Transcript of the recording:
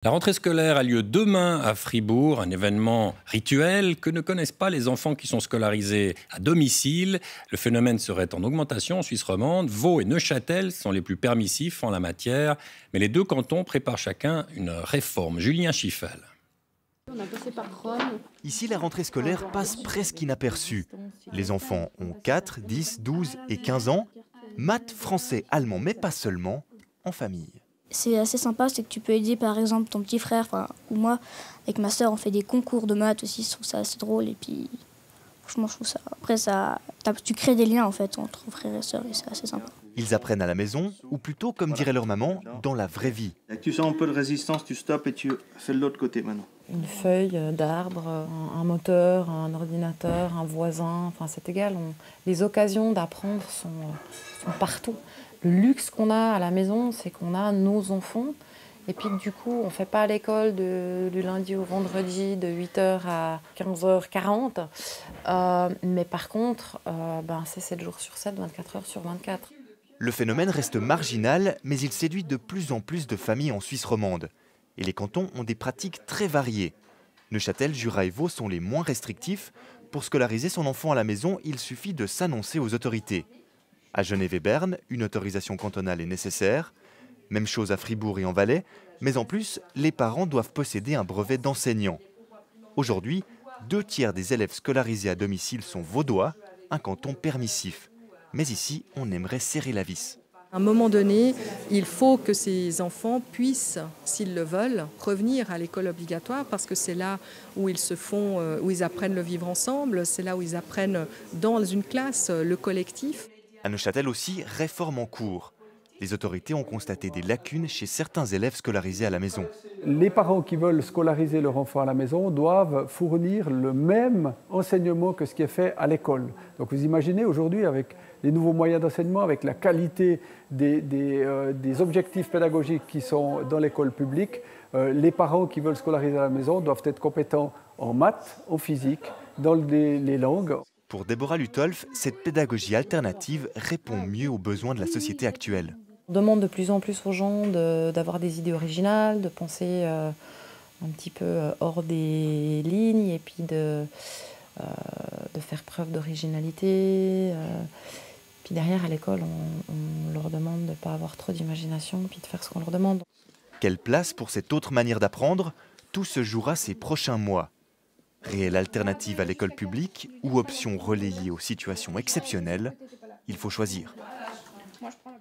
La rentrée scolaire a lieu demain à Fribourg, un événement rituel que ne connaissent pas les enfants qui sont scolarisés à domicile. Le phénomène serait en augmentation en Suisse romande. Vaud et Neuchâtel sont les plus permissifs en la matière, mais les deux cantons préparent chacun une réforme. Julien Schiffel. Ici, la rentrée scolaire passe presque inaperçue. Les enfants ont 4, 10, 12 et 15 ans. Maths, français, allemand, mais pas seulement, en famille. C'est assez sympa, c'est que tu peux aider par exemple ton petit frère, ou moi, avec ma sœur, on fait des concours de maths aussi, je trouve ça assez drôle. Et puis, franchement, je trouve ça. Après, tu crées des liens en fait entre frères et sœurs et c'est assez sympa. Ils apprennent à la maison, ou plutôt, comme dirait leur maman, dans la vraie vie. Tu sens un peu de résistance, tu stoppes et tu fais de l'autre côté maintenant. Une feuille d'arbre, un moteur, un ordinateur, un voisin, enfin c'est égal. Les occasions d'apprendre sont partout. Le luxe qu'on a à la maison, c'est qu'on a nos enfants. Et puis du coup, on ne fait pas l'école du lundi au vendredi de 8h à 15h40. Mais par contre, c'est 7 jours sur 7, 24 heures sur 24. Le phénomène reste marginal, mais il séduit de plus en plus de familles en Suisse romande. Et les cantons ont des pratiques très variées. Neuchâtel, Jura et Vaud sont les moins restrictifs. Pour scolariser son enfant à la maison, il suffit de s'annoncer aux autorités. À Genève et Berne, une autorisation cantonale est nécessaire. Même chose à Fribourg et en Valais. Mais en plus, les parents doivent posséder un brevet d'enseignant. Aujourd'hui, 2/3 des élèves scolarisés à domicile sont vaudois, un canton permissif. Mais ici, on aimerait serrer la vis. À un moment donné, il faut que ces enfants puissent, s'ils le veulent, revenir à l'école obligatoire parce que c'est là où où ils apprennent le vivre ensemble, c'est là où ils apprennent dans une classe le collectif. À Neuchâtel aussi, réforme en cours. Les autorités ont constaté des lacunes chez certains élèves scolarisés à la maison. Les parents qui veulent scolariser leur enfant à la maison doivent fournir le même enseignement que ce qui est fait à l'école. Donc vous imaginez aujourd'hui avec les nouveaux moyens d'enseignement, avec la qualité des objectifs pédagogiques qui sont dans l'école publique, les parents qui veulent scolariser à la maison doivent être compétents en maths, en physique, dans les langues. Pour Déborah Lutolf, cette pédagogie alternative répond mieux aux besoins de la société actuelle. On demande de plus en plus aux gens d'avoir des idées originales, de penser un petit peu hors des lignes et puis de faire preuve d'originalité. Puis derrière, à l'école, on leur demande de ne pas avoir trop d'imagination puis de faire ce qu'on leur demande. Quelle place pour cette autre manière d'apprendre? Tout se jouera ces prochains mois. Réelle alternative à l'école publique ou option relayée aux situations exceptionnelles, il faut choisir. Moi, je prends la